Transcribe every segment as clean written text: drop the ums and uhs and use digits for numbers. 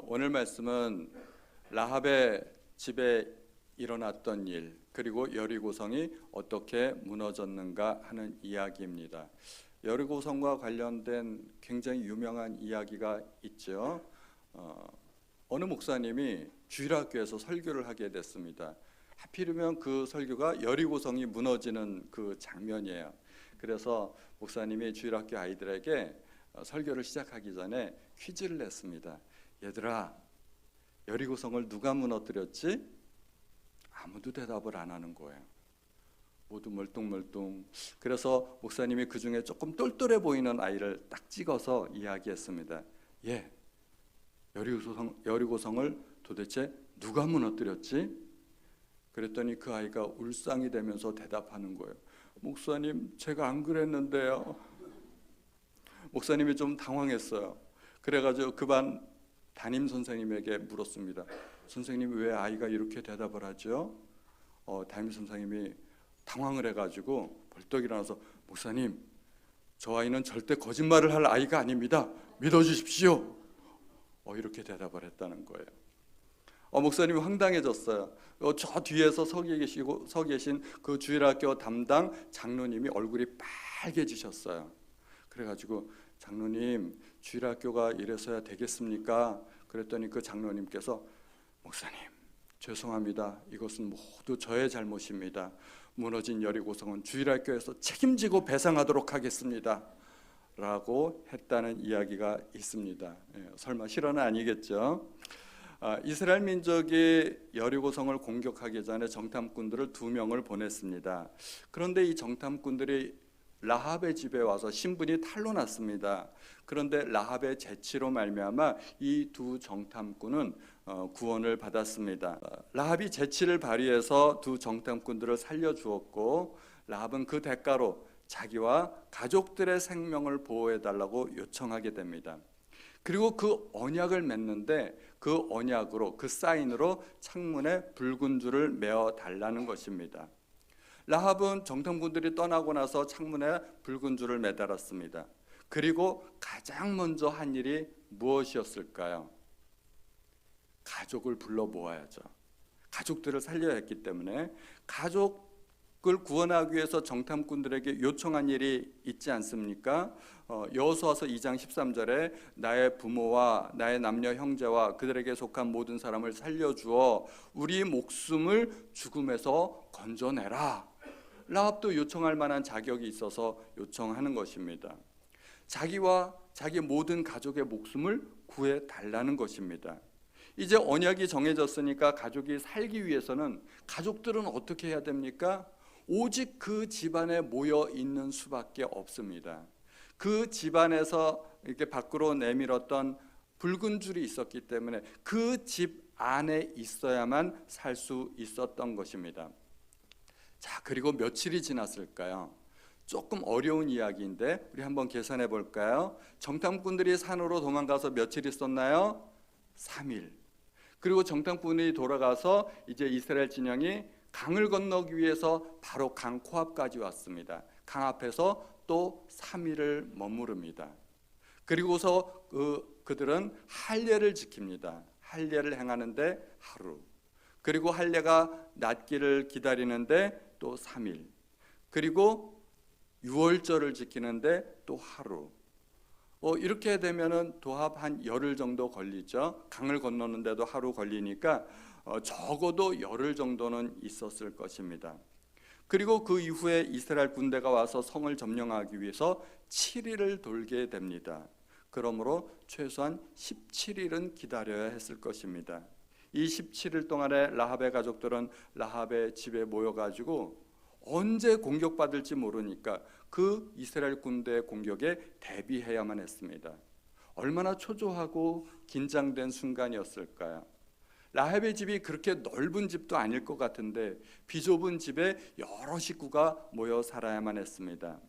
오늘 말씀은 라합의 집에 일어났던 일, 그리고 여리고성이 어떻게 무너졌는가 하는 이야기입니다. 여리고성과 관련된 굉장히 유명한 이야기가 있죠. 어느 목사님이 주일학교에서 설교를 하게 됐습니다. 하필이면 그 설교가 여리고성이 무너지는 그 장면이에요. 그래서 목사님이 주일학교 아이들에게 설교를 시작하기 전에 퀴즈를 냈습니다. 얘들아, 여리고성을 누가 무너뜨렸지? 아무도 대답을 안 하는 거예요. 모두 멀뚱멀뚱. 그래서 목사님이 그 중에 조금 똘똘해 보이는 아이를 딱 찍어서 이야기했습니다. 예, 여리고성을 도대체 누가 무너뜨렸지? 그랬더니 그 아이가 울상이 되면서 대답하는 거예요. 목사님, 제가 안 그랬는데요. 목사님이 좀 당황했어요. 그래가지고 그 반 담임 선생님에게 물었습니다. 선생님, 왜 아이가 이렇게 대답을 하죠? 담임 선생님이 당황을 해가지고 벌떡 일어나서, 목사님, 저 아이는 절대 거짓말을 할 아이가 아닙니다. 믿어주십시오. 이렇게 대답을 했다는 거예요. 목사님이 황당해졌어요. 저 뒤에서 서 계신 그 주일학교 담당 장로님이 얼굴이 빨개지셨어요. 그래가지고, 장로님, 주일학교가 이래서야 되겠습니까? 그랬더니 그 장로님께서, 목사님, 죄송합니다. 이것은 모두 저의 잘못입니다. 무너진 여리고성은 주일학교에서 책임지고 배상하도록 하겠습니다. 라고 했다는 이야기가 있습니다. 설마 실화는 아니겠죠? 이스라엘 민족이 여리고성을 공격하기 전에 정탐꾼들을 2명을 보냈습니다. 그런데 이 정탐꾼들이 라합의 집에 와서 신분이 탄로 났습니다. 그런데 라합의 재치로 말미암아 이 두 정탐꾼은 구원을 받았습니다. 라합이 재치를 발휘해서 두 정탐꾼들을 살려주었고, 라합은 그 대가로 자기와 가족들의 생명을 보호해달라고 요청하게 됩니다. 그리고 그 언약을 맺는데 그 언약으로, 그 사인으로 창문에 붉은 줄을 메어 달라는 것입니다. 라합은 정탐꾼들이 떠나고 나서 창문에 붉은 줄을 매달았습니다. 그리고 가장 먼저 한 일이 무엇이었을까요? 가족을 불러 모아야죠. 가족들을 살려야 했기 때문에 가족을 구원하기 위해서 정탐꾼들에게 요청한 일이 있지 않습니까? 여호수아서 2장 13절에 나의 부모와 나의 남녀 형제와 그들에게 속한 모든 사람을 살려주어 우리 목숨을 죽음에서 건져내라. 라합도 요청할 만한 자격이 있어서 요청하는 것입니다. 자기와 자기 모든 가족의 목숨을 구해달라는 것입니다. 이제 언약이 정해졌으니까 가족이 살기 위해서는 가족들은 어떻게 해야 됩니까? 오직 그 집안에 모여 있는 수밖에 없습니다. 그 집안에서 이렇게 밖으로 내밀었던 붉은 줄이 있었기 때문에 그 집 안에 있어야만 살 수 있었던 것입니다. 자, 그리고 며칠이 지났을까요? 조금 어려운 이야기인데 우리 한번 계산해 볼까요? 정탐꾼들이 산으로 도망가서 며칠 있었나요? 3일. 그리고 정탐꾼이 돌아가서 이제 이스라엘 진영이 강을 건너기 위해서 바로 강 코앞까지 왔습니다. 강 앞에서 또 3일을 머무릅니다. 그리고서 그들은 할례를 지킵니다. 할례를 행하는데 하루. 그리고 할례가 낫기를 기다리는데 또 3일. 그리고 유월절을 지키는데 또 하루. 이렇게 되면은 도합 한 열흘 정도 걸리죠. 강을 건너는데도 하루 걸리니까 적어도 열흘 정도는 있었을 것입니다. 그리고 그 이후에 이스라엘 군대가 와서 성을 점령하기 위해서 7일을 돌게 됩니다. 그러므로 최소한 17일은 기다려야 했을 것입니다. 이 17일 동안에 라합의 가족들은 라합의 집에 모여가지고 언제 공격받을지 모르니까 그 이스라엘 군대의 공격에 대비해야만 했습니다. 얼마나 초조하고 긴장된 순간이었을까요? 라합의 집이 그렇게 넓은 집도 아닐 것 같은데 비좁은 집에 여러 식구가 모여 살아야만 했습니다.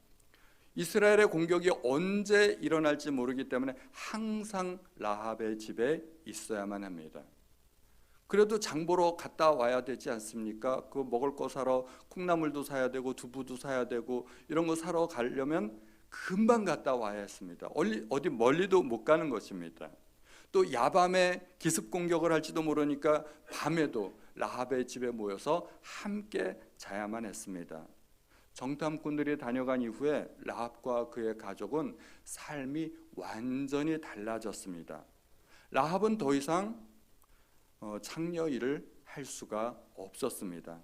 이스라엘의 공격이 언제 일어날지 모르기 때문에 항상 라합의 집에 있어야만 합니다. 그래도 장보러 갔다 와야 되지 않습니까? 그 먹을 거 사러 콩나물도 사야 되고 두부도 사야 되고 이런 거 사러 가려면 금방 갔다 와야 했습니다. 어디 멀리도 못 가는 것입니다. 또 야밤에 기습 공격을 할지도 모르니까 밤에도 라합의 집에 모여서 함께 자야만 했습니다. 정탐꾼들이 다녀간 이후에 라합과 그의 가족은 삶이 완전히 달라졌습니다. 라합은 더 이상 창녀 일을 할 수가 없었습니다.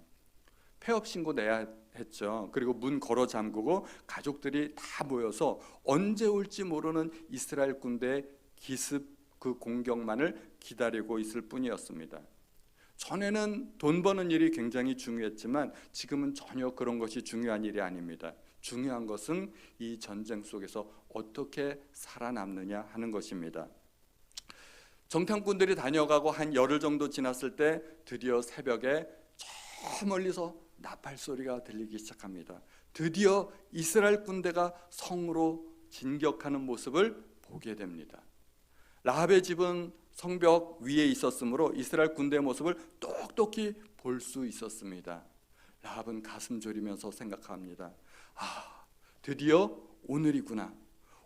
폐업 신고 내야 했죠. 그리고 문 걸어 잠그고 가족들이 다 모여서 언제 올지 모르는 이스라엘 군대의 기습 그 공격만을 기다리고 있을 뿐이었습니다. 전에는 돈 버는 일이 굉장히 중요했지만 지금은 전혀 그런 것이 중요한 일이 아닙니다. 중요한 것은 이 전쟁 속에서 어떻게 살아남느냐 하는 것입니다. 정탐꾼들이 다녀가고 한 열흘 정도 지났을 때 드디어 새벽에 저 멀리서 나팔 소리가 들리기 시작합니다. 드디어 이스라엘 군대가 성으로 진격하는 모습을 보게 됩니다. 라합의 집은 성벽 위에 있었으므로 이스라엘 군대의 모습을 똑똑히 볼 수 있었습니다. 라합은 가슴 졸이면서 생각합니다. 드디어 오늘이구나.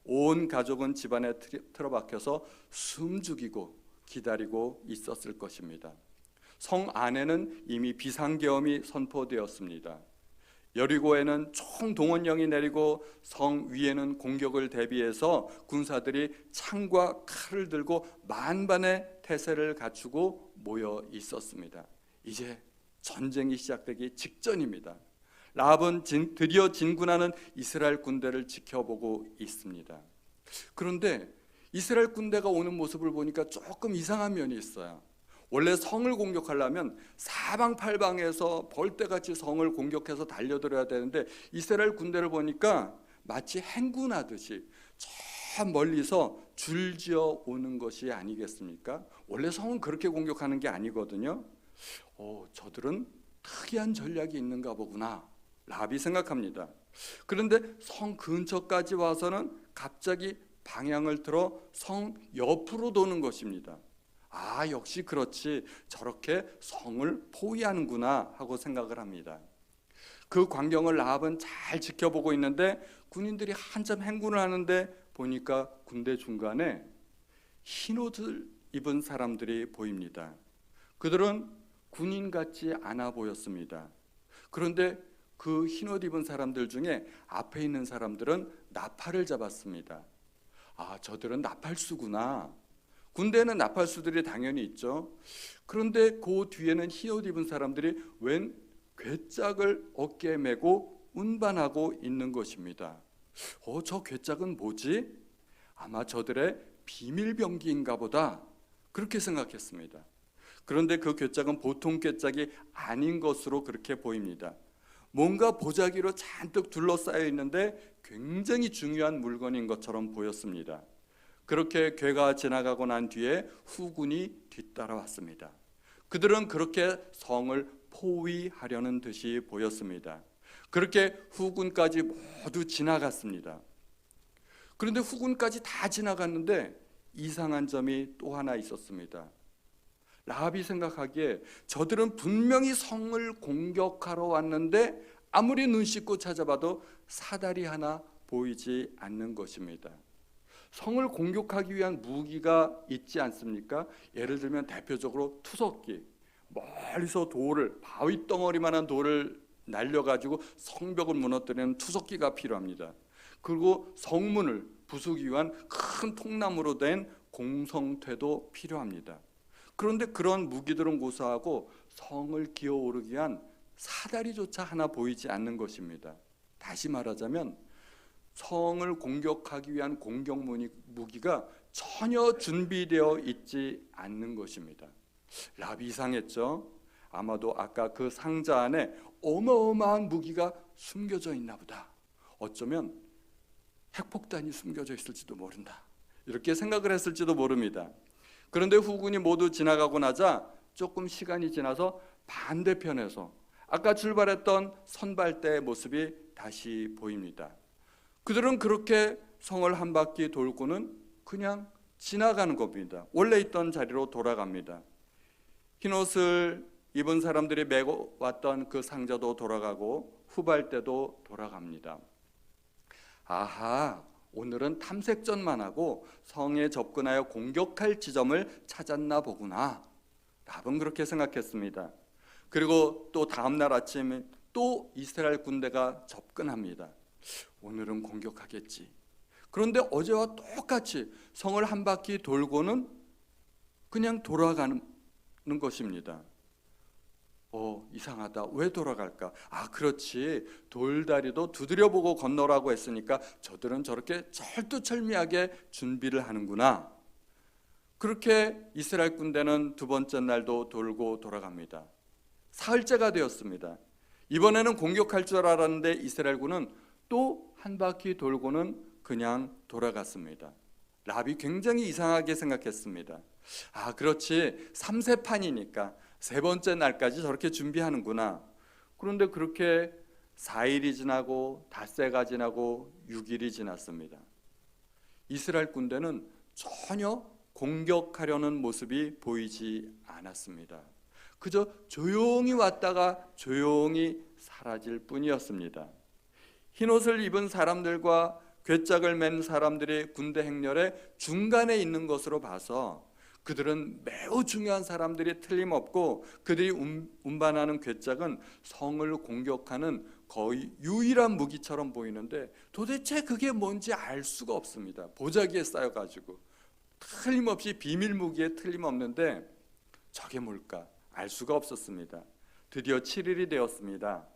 온 가족은 집안에 틀어박혀서 숨죽이고 기다리고 있었을 것입니다. 성 안에는 이미 비상계엄이 선포되었습니다. 여리고에는 총동원령이 내리고 성 위에는 공격을 대비해서 군사들이 창과 칼을 들고 만반의 태세를 갖추고 모여 있었습니다. 이제 전쟁이 시작되기 직전입니다. 라합은 드디어 진군하는 이스라엘 군대를 지켜보고 있습니다. 그런데 이스라엘 군대가 오는 모습을 보니까 조금 이상한 면이 있어요. 원래 성을 공격하려면 사방팔방에서 벌떼같이 성을 공격해서 달려들어야 되는데 이스라엘 군대를 보니까 마치 행군하듯이 저 멀리서 줄지어 오는 것이 아니겠습니까? 원래 성은 그렇게 공격하는 게 아니거든요. 저들은 특이한 전략이 있는가 보구나 라합이 생각합니다. 그런데 성 근처까지 와서는 갑자기 방향을 틀어 성 옆으로 도는 것입니다. 역시 그렇지, 저렇게 성을 포위하는구나 하고 생각을 합니다. 그 광경을 라합은 잘 지켜보고 있는데 군인들이 한참 행군을 하는데 보니까 군대 중간에 흰 옷을 입은 사람들이 보입니다. 그들은 군인 같지 않아 보였습니다. 그런데 그 흰 옷 입은 사람들 중에 앞에 있는 사람들은 나팔을 잡았습니다. 저들은 나팔수구나. 군대에는 나팔수들이 당연히 있죠. 그런데 그 뒤에는 흰옷 입은 사람들이 웬 괴짝을 어깨에 메고 운반하고 있는 것입니다. 저 괴짝은 뭐지? 아마 저들의 비밀병기인가 보다 그렇게 생각했습니다. 그런데 그 괴짝은 보통 괴짝이 아닌 것으로 그렇게 보입니다. 뭔가 보자기로 잔뜩 둘러싸여 있는데 굉장히 중요한 물건인 것처럼 보였습니다. 그렇게 괴가 지나가고 난 뒤에 후군이 뒤따라왔습니다. 그들은 그렇게 성을 포위하려는 듯이 보였습니다. 그렇게 후군까지 모두 지나갔습니다. 그런데 후군까지 다 지나갔는데 이상한 점이 또 하나 있었습니다. 라합이 생각하기에 저들은 분명히 성을 공격하러 왔는데 아무리 눈 씻고 찾아봐도 사다리 하나 보이지 않는 것입니다. 성을 공격하기 위한 무기가 있지 않습니까? 예를 들면 대표적으로 투석기, 멀리서 돌을, 바위 덩어리만한 돌을 날려가지고 성벽을 무너뜨리는 투석기가 필요합니다. 그리고 성문을 부수기 위한 큰 통나무로 된 공성퇴도 필요합니다. 그런데 그런 무기들은 고사하고 성을 기어오르기 위한 사다리조차 하나 보이지 않는 것입니다. 다시 말하자면 성을 공격하기 위한 공격 무기가 전혀 준비되어 있지 않는 것입니다. 라합이 이상했죠. 아마도 아까 그 상자 안에 어마어마한 무기가 숨겨져 있나 보다. 어쩌면 핵폭탄이 숨겨져 있을지도 모른다. 이렇게 생각을 했을지도 모릅니다. 그런데 후군이 모두 지나가고 나자 조금 시간이 지나서 반대편에서 아까 출발했던 선발대의 모습이 다시 보입니다. 그들은 그렇게 성을 한 바퀴 돌고는 그냥 지나가는 겁니다. 원래 있던 자리로 돌아갑니다. 흰옷을 입은 사람들이 메고 왔던 그 상자도 돌아가고 후발대도 돌아갑니다. 아하, 오늘은 탐색전만 하고 성에 접근하여 공격할 지점을 찾았나 보구나. 라합은 그렇게 생각했습니다. 그리고 또 다음 날 아침에 또 이스라엘 군대가 접근합니다. 오늘은 공격하겠지. 그런데 어제와 똑같이 성을 한 바퀴 돌고는 그냥 돌아가는 것입니다. 이상하다. 왜 돌아갈까? 그렇지. 돌다리도 두드려보고 건너라고 했으니까 저들은 저렇게 철두철미하게 준비를 하는구나. 그렇게 이스라엘 군대는 두 번째 날도 돌고 돌아갑니다. 사흘째가 되었습니다. 이번에는 공격할 줄 알았는데 이스라엘군은 또 한 바퀴 돌고는 그냥 돌아갔습니다. 라합이 굉장히 이상하게 생각했습니다. 그렇지. 3세판이니까 세 번째 날까지 저렇게 준비하는구나. 그런데 그렇게 4일이 지나고 닷새가 지나고 6일이 지났습니다. 이스라엘 군대는 전혀 공격하려는 모습이 보이지 않았습니다. 그저 조용히 왔다가 조용히 사라질 뿐이었습니다. 흰옷을 입은 사람들과 괴짝을 맨 사람들이 군대 행렬의 중간에 있는 것으로 봐서 그들은 매우 중요한 사람들이 틀림없고, 그들이 운반하는 괴짝은 성을 공격하는 거의 유일한 무기처럼 보이는데 도대체 그게 뭔지 알 수가 없습니다. 보자기에 쌓여가지고 틀림없이 비밀 무기에 틀림없는데 저게 뭘까 알 수가 없었습니다. 드디어 7일이 되었습니다.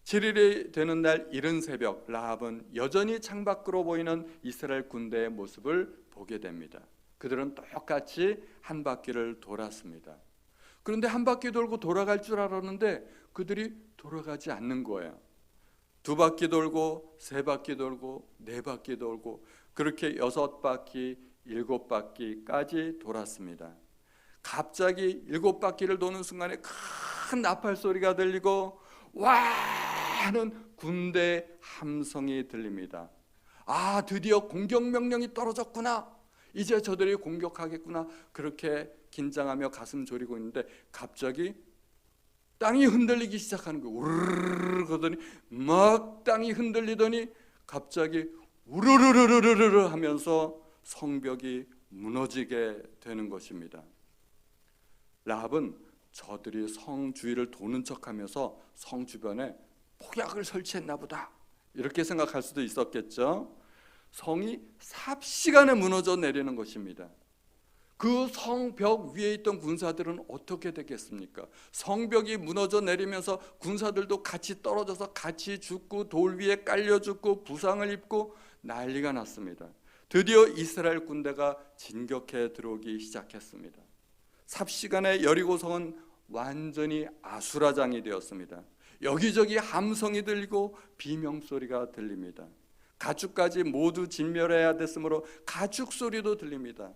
7일이 되는 날 이른 새벽, 라합은 여전히 창밖으로 보이는 이스라엘 군대의 모습을 보게 됩니다. 그들은 똑같이 한 바퀴를 돌았습니다. 그런데 한 바퀴 돌고 돌아갈 줄 알았는데 그들이 돌아가지 않는 거예요. 두 바퀴 돌고 세 바퀴 돌고 네 바퀴 돌고 그렇게 6바퀴 7바퀴까지 돌았습니다. 갑자기 7바퀴를 도는 순간에 큰 나팔 소리가 들리고 와 하는 군대 함성이 들립니다. 드디어 공격 명령이 떨어졌구나. 이제 저들이 공격하겠구나. 그렇게 긴장하며 가슴 졸이고 있는데 갑자기 땅이 흔들리기 시작하는 거예요. 우르르르 그러더니 막 땅이 흔들리더니 갑자기 우르르르르르 하면서 성벽이 무너지게 되는 것입니다. 라합은 저들이 성 주위를 도는 척하면서 성 주변에 폭약을 설치했나 보다 이렇게 생각할 수도 있었겠죠. 성이 삽시간에 무너져 내리는 것입니다. 그 성벽 위에 있던 군사들은 어떻게 되겠습니까? 성벽이 무너져 내리면서 군사들도 같이 떨어져서 같이 죽고 돌 위에 깔려 죽고 부상을 입고 난리가 났습니다. 드디어 이스라엘 군대가 진격해 들어오기 시작했습니다. 삽시간에 여리고성은 완전히 아수라장이 되었습니다. 여기저기 함성이 들리고 비명소리가 들립니다. 가축까지 모두 진멸해야 됐으므로 가축 소리도 들립니다.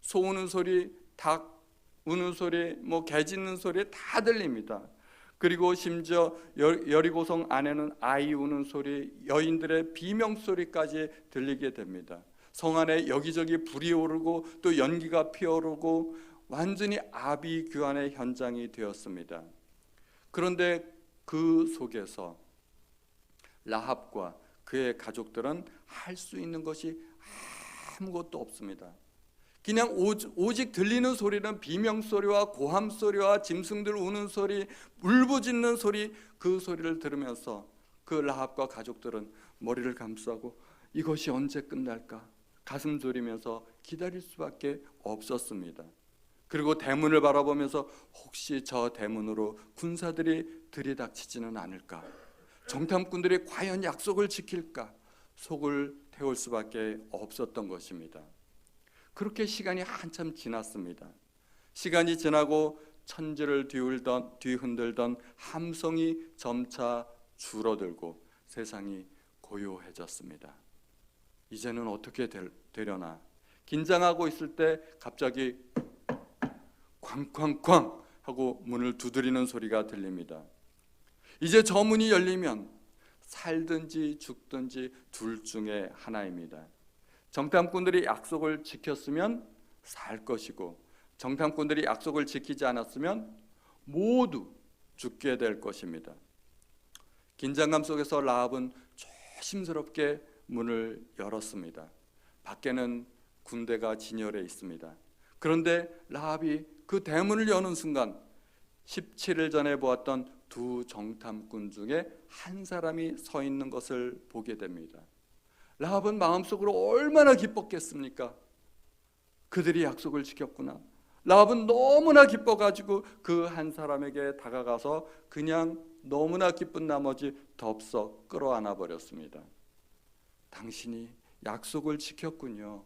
소 우는 소리, 닭 우는 소리, 개 짖는 소리 다 들립니다. 그리고 심지어 여리고성 안에는 아이 우는 소리, 여인들의 비명소리까지 들리게 됩니다. 성 안에 여기저기 불이 오르고 또 연기가 피어오르고 완전히 아비규환의 현장이 되었습니다. 그런데 그 속에서 라합과 그의 가족들은 할 수 있는 것이 아무것도 없습니다. 그냥 오직 들리는 소리는 비명소리와 고함소리와 짐승들 우는 소리, 울부짖는 소리, 그 소리를 들으면서 그 라합과 가족들은 머리를 감싸고 이것이 언제 끝날까 가슴 졸이면서 기다릴 수밖에 없었습니다. 그리고 대문을 바라보면서 혹시 저 대문으로 군사들이 들이닥치지는 않을까, 정탐꾼들이 과연 약속을 지킬까 속을 태울 수밖에 없었던 것입니다. 그렇게 시간이 한참 지났습니다. 시간이 지나고 천지를 뒤흔들던 함성이 점차 줄어들고 세상이 고요해졌습니다. 이제는 어떻게 되려나 긴장하고 있을 때 갑자기 쾅쾅쾅 하고 문을 두드리는 소리가 들립니다. 이제 저 문이 열리면 살든지 죽든지 둘 중에 하나입니다. 정탐꾼들이 약속을 지켰으면 살 것이고 정탐꾼들이 약속을 지키지 않았으면 모두 죽게 될 것입니다. 긴장감 속에서 라합은 조심스럽게 문을 열었습니다. 밖에는 군대가 진열해 있습니다. 그런데 라합이 그 대문을 여는 순간 17일 전에 보았던 두 정탐꾼 중에 한 사람이 서 있는 것을 보게 됩니다. 라합은 마음속으로 얼마나 기뻤겠습니까? 그들이 약속을 지켰구나. 라합은 너무나 기뻐가지고 그 한 사람에게 다가가서 그냥 너무나 기쁜 나머지 덥석 끌어안아 버렸습니다. 당신이 약속을 지켰군요.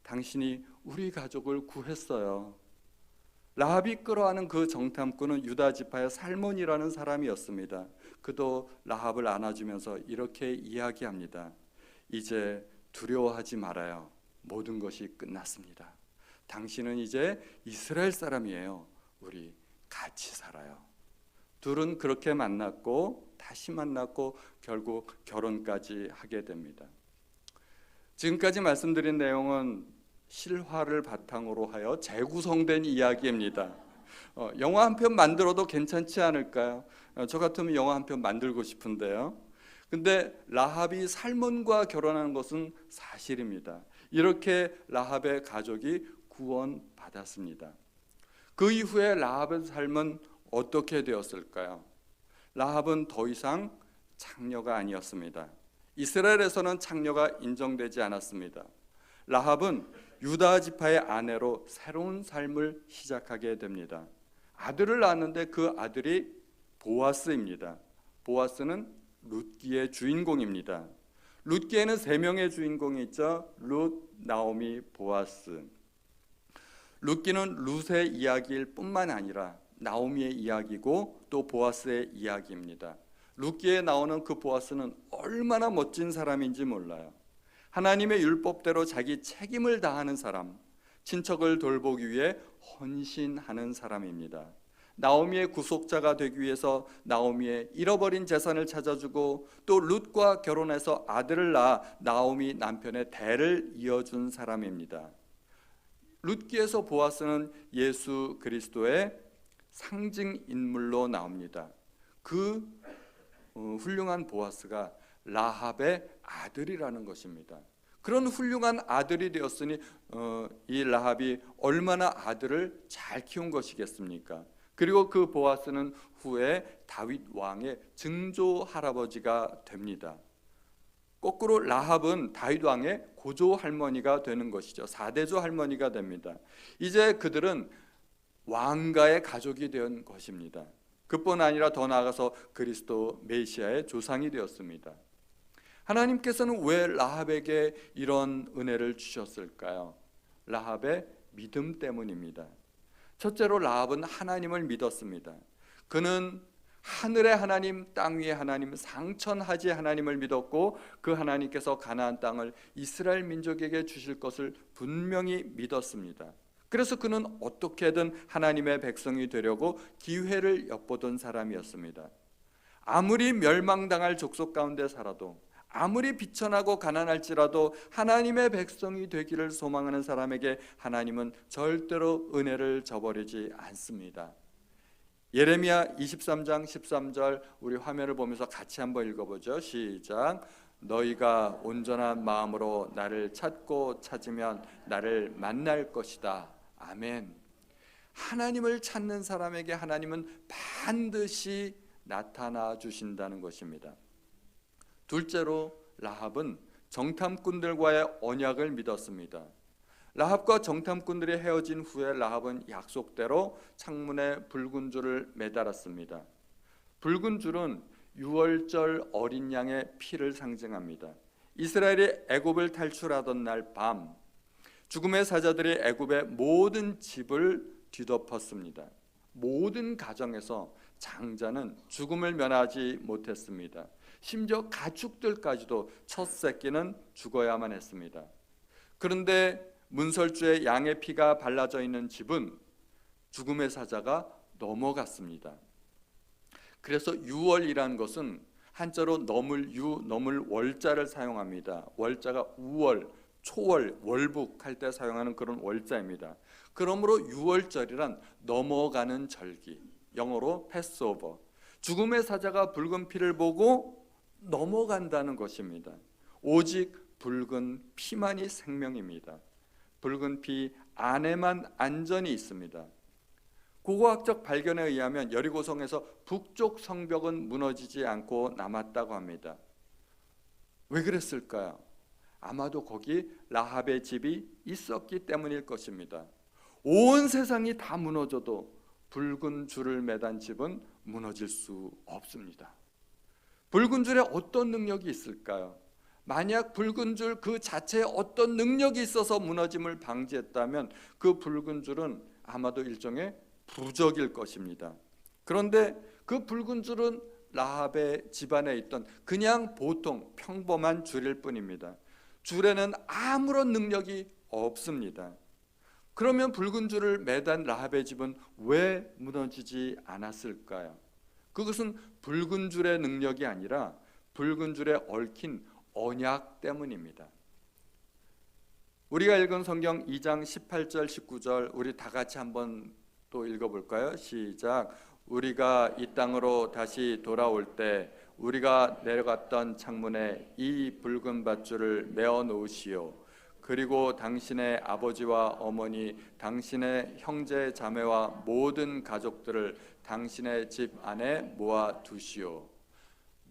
당신이 우리 가족을 구했어요. 라합이 끌어안은 그 정탐꾼은 유다 지파의 살몬이라는 사람이었습니다. 그도 라합을 안아주면서 이렇게 이야기합니다. 이제 두려워하지 말아요. 모든 것이 끝났습니다. 당신은 이제 이스라엘 사람이에요. 우리 같이 살아요. 둘은 그렇게 만났고 다시 만났고 결국 결혼까지 하게 됩니다. 지금까지 말씀드린 내용은 실화를 바탕으로 하여 재구성된 이야기입니다. 영화 한 편 만들어도 괜찮지 않을까요? 저 같으면 영화 한 편 만들고 싶은데요. 근데 라합이 살몬과 결혼한 것은 사실입니다. 이렇게 라합의 가족이 구원받았습니다. 그 이후에 라합의 삶은 어떻게 되었을까요? 라합은 더 이상 창녀가 아니었습니다. 이스라엘에서는 창녀가 인정되지 않았습니다. 라합은 유다 지파의 아내로 새로운 삶을 시작하게 됩니다. 아들을 낳았는데 그 아들이 보아스입니다. 보아스는 룻기의 주인공입니다. 룻기에는 세 명의 주인공이 있죠. 룻, 나오미, 보아스. 룻기는 룻의 이야기일 뿐만 아니라 나오미의 이야기고 또 보아스의 이야기입니다. 룻기에 나오는 그 보아스는 얼마나 멋진 사람인지 몰라요. 하나님의 율법대로 자기 책임을 다하는 사람, 친척을 돌보기 위해 헌신하는 사람입니다. 나오미의 구속자가 되기 위해서 나오미의 잃어버린 재산을 찾아주고 또 룻과 결혼해서 아들을 낳아 나오미 남편의 대를 이어준 사람입니다. 룻기에서 보아스는 예수 그리스도의 상징 인물로 나옵니다. 그 훌륭한 보아스가 라합의 아들이라는 것입니다. 그런 훌륭한 아들이 되었으니 이 라합이 얼마나 아들을 잘 키운 것이겠습니까? 그리고 그 보아스는 후에 다윗 왕의 증조 할아버지가 됩니다. 거꾸로 라합은 다윗 왕의 고조 할머니가 되는 것이죠. 4대조 할머니가 됩니다. 이제 그들은 왕가의 가족이 된 것입니다. 그뿐 아니라 더 나아가서 그리스도 메시아의 조상이 되었습니다. 하나님께서는 왜 라합에게 이런 은혜를 주셨을까요? 라합의 믿음 때문입니다. 첫째로 라합은 하나님을 믿었습니다. 그는 하늘의 하나님, 땅 위의 하나님, 상천하지 하나님을 믿었고 그 하나님께서 가나안 땅을 이스라엘 민족에게 주실 것을 분명히 믿었습니다. 그래서 그는 어떻게든 하나님의 백성이 되려고 기회를 엿보던 사람이었습니다. 아무리 멸망당할 족속 가운데 살아도, 아무리 비천하고 가난할지라도 하나님의 백성이 되기를 소망하는 사람에게 하나님은 절대로 은혜를 저버리지 않습니다. 예레미야 23장 13절 우리 화면을 보면서 같이 한번 읽어보죠. 시작. 너희가 온전한 마음으로 나를 찾고 찾으면 나를 만날 것이다. 아멘. 하나님을 찾는 사람에게 하나님은 반드시 나타나 주신다는 것입니다. 둘째로 라합은 정탐꾼들과의 언약을 믿었습니다. 라합과 정탐꾼들이 헤어진 후에 라합은 약속대로 창문에 붉은 줄을 매달았습니다. 붉은 줄은 유월절 어린 양의 피를 상징합니다. 이스라엘이 애굽을 탈출하던 날 밤 죽음의 사자들이 애굽의 모든 집을 뒤덮었습니다. 모든 가정에서 장자는 죽음을 면하지 못했습니다. 심지어 가축들까지도 첫 새끼는 죽어야만 했습니다. 그런데 문설주에 양의 피가 발라져 있는 집은 죽음의 사자가 넘어갔습니다. 그래서 유월이라는 것은 한자로 넘을 유, 넘을 월자를 사용합니다. 월자가 우월, 초월, 월북 할 때 사용하는 그런 월자입니다. 그러므로 유월절이란 넘어가는 절기, 영어로 패스오버. 죽음의 사자가 붉은 피를 보고 넘어간다는 것입니다. 오직 붉은 피만이 생명입니다. 붉은 피 안에만 안전이 있습니다. 고고학적 발견에 의하면 여리고성에서 북쪽 성벽은 무너지지 않고 남았다고 합니다. 왜 그랬을까요? 아마도 거기 라합의 집이 있었기 때문일 것입니다. 온 세상이 다 무너져도 붉은 줄을 매단 집은 무너질 수 없습니다. 붉은 줄에 어떤 능력이 있을까요? 만약 붉은 줄 그 자체에 어떤 능력이 있어서 무너짐을 방지했다면 그 붉은 줄은 아마도 일종의 부적일 것입니다. 그런데 그 붉은 줄은 라합의 집안에 있던 그냥 보통 평범한 줄일 뿐입니다. 줄에는 아무런 능력이 없습니다. 그러면 붉은 줄을 매단 라합의 집은 왜 무너지지 않았을까요? 그것은 붉은 줄의 능력이 아니라 붉은 줄에 얽힌 언약 때문입니다. 우리가 읽은 성경 2장 18절 19절 우리 다 같이 한번 또 읽어볼까요? 시작. 우리가 이 땅으로 다시 돌아올 때 우리가 내려갔던 창문에 이 붉은 밧줄을 메어 놓으시오. 그리고 당신의 아버지와 어머니, 당신의 형제 자매와 모든 가족들을 당신의 집 안에 모아 두시오.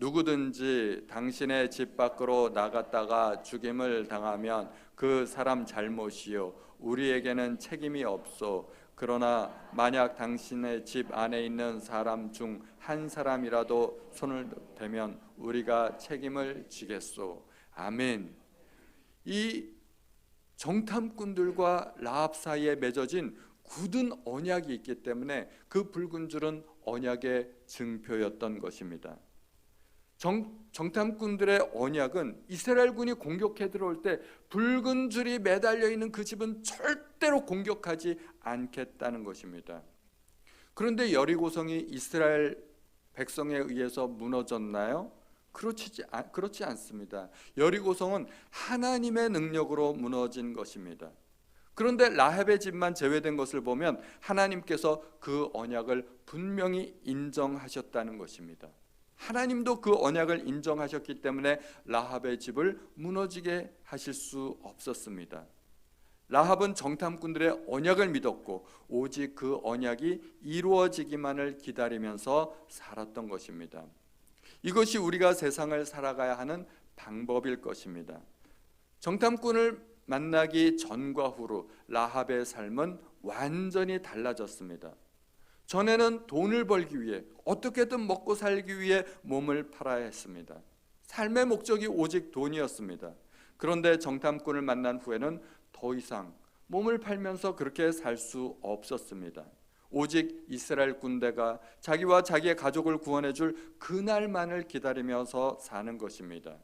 누구든지 당신의 집 밖으로 나갔다가 죽임을 당하면 그 사람 잘못이요, 우리에게는 책임이 없소. 그러나 만약 당신의 집 안에 있는 사람 중 한 사람이라도 손을 대면 우리가 책임을 지겠소. 아멘. 이 정탐꾼들과 라합 사이에 맺어진 굳은 언약이 있기 때문에 그 붉은 줄은 언약의 증표였던 것입니다. 정탐꾼들의 언약은 이스라엘군이 공격해 들어올 때 붉은 줄이 매달려 있는 그 집은 절대로 공격하지 않겠다는 것입니다. 그런데 여리고성이 이스라엘 백성에 의해서 무너졌나요? 그렇지 않습니다. 여리고성은 하나님의 능력으로 무너진 것입니다. 그런데 라합의 집만 제외된 것을 보면 하나님께서 그 언약을 분명히 인정하셨다는 것입니다. 하나님도 그 언약을 인정하셨기 때문에 라합의 집을 무너지게 하실 수 없었습니다. 라합은 정탐꾼들의 언약을 믿었고 오직 그 언약이 이루어지기만을 기다리면서 살았던 것입니다. 이것이 우리가 세상을 살아가야 하는 방법일 것입니다. 정탐꾼을 만나기 전과 후로 라합의 삶은 완전히 달라졌습니다. 전에는 돈을 벌기 위해 어떻게든 먹고 살기 위해 몸을 팔아야 했습니다. 삶의 목적이 오직 돈이었습니다. 그런데 정탐꾼을 만난 후에는 더 이상 몸을 팔면서 그렇게 살 수 없었습니다. 오직 이스라엘 군대가 자기와 자기의 가족을 구원해 줄 그날만을 기다리면서 사는 것입니다.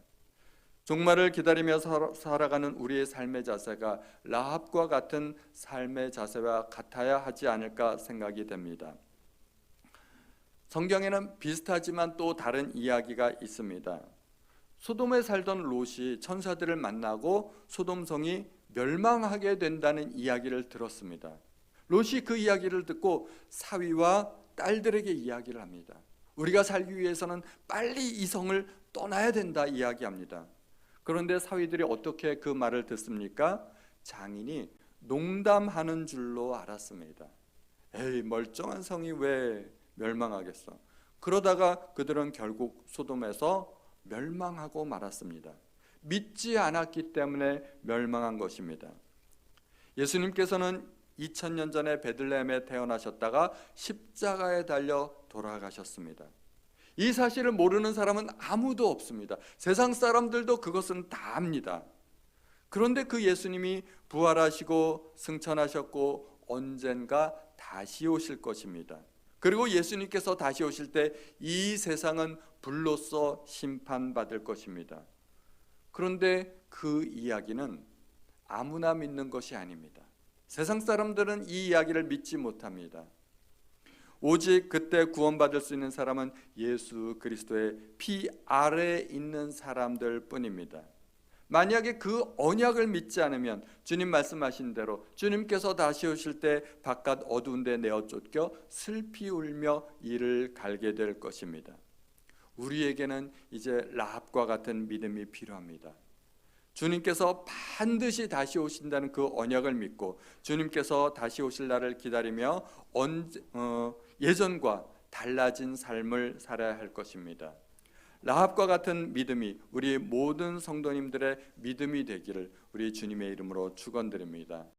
종말을 기다리며 살아가는 우리의 삶의 자세가 라합과 같은 삶의 자세와 같아야 하지 않을까 생각이 됩니다. 성경에는 비슷하지만 또 다른 이야기가 있습니다. 소돔에 살던 롯이 천사들을 만나고 소돔성이 멸망하게 된다는 이야기를 들었습니다. 롯이 그 이야기를 듣고 사위와 딸들에게 이야기를 합니다. 우리가 살기 위해서는 빨리 이 성을 떠나야 된다 이야기합니다. 그런데 사위들이 어떻게 그 말을 듣습니까? 장인이 농담하는 줄로 알았습니다. 에이, 멀쩡한 성이 왜 멸망하겠어? 그러다가 그들은 결국 소돔에서 멸망하고 말았습니다. 믿지 않았기 때문에 멸망한 것입니다. 예수님께서는 2000년 전에 베들레헴에 태어나셨다가 십자가에 달려 돌아가셨습니다. 이 사실을 모르는 사람은 아무도 없습니다. 세상 사람들도 그것은 다 압니다. 그런데 그 예수님이 부활하시고 승천하셨고 언젠가 다시 오실 것입니다. 그리고 예수님께서 다시 오실 때 이 세상은 불로써 심판받을 것입니다. 그런데 그 이야기는 아무나 믿는 것이 아닙니다. 세상 사람들은 이 이야기를 믿지 못합니다. 오직 그때 구원받을 수 있는 사람은 예수 그리스도의 피 아래에 있는 사람들 뿐입니다. 만약에 그 언약을 믿지 않으면 주님 말씀하신 대로 주님께서 다시 오실 때 바깥 어두운 데 내어 쫓겨 슬피 울며 이를 갈게 될 것입니다. 우리에게는 이제 라합과 같은 믿음이 필요합니다. 주님께서 반드시 다시 오신다는 그 언약을 믿고 주님께서 다시 오실 날을 기다리며 예전과 달라진 삶을 살아야 할 것입니다. 라합과 같은 믿음이 우리 모든 성도님들의 믿음이 되기를 우리 주님의 이름으로 축원드립니다.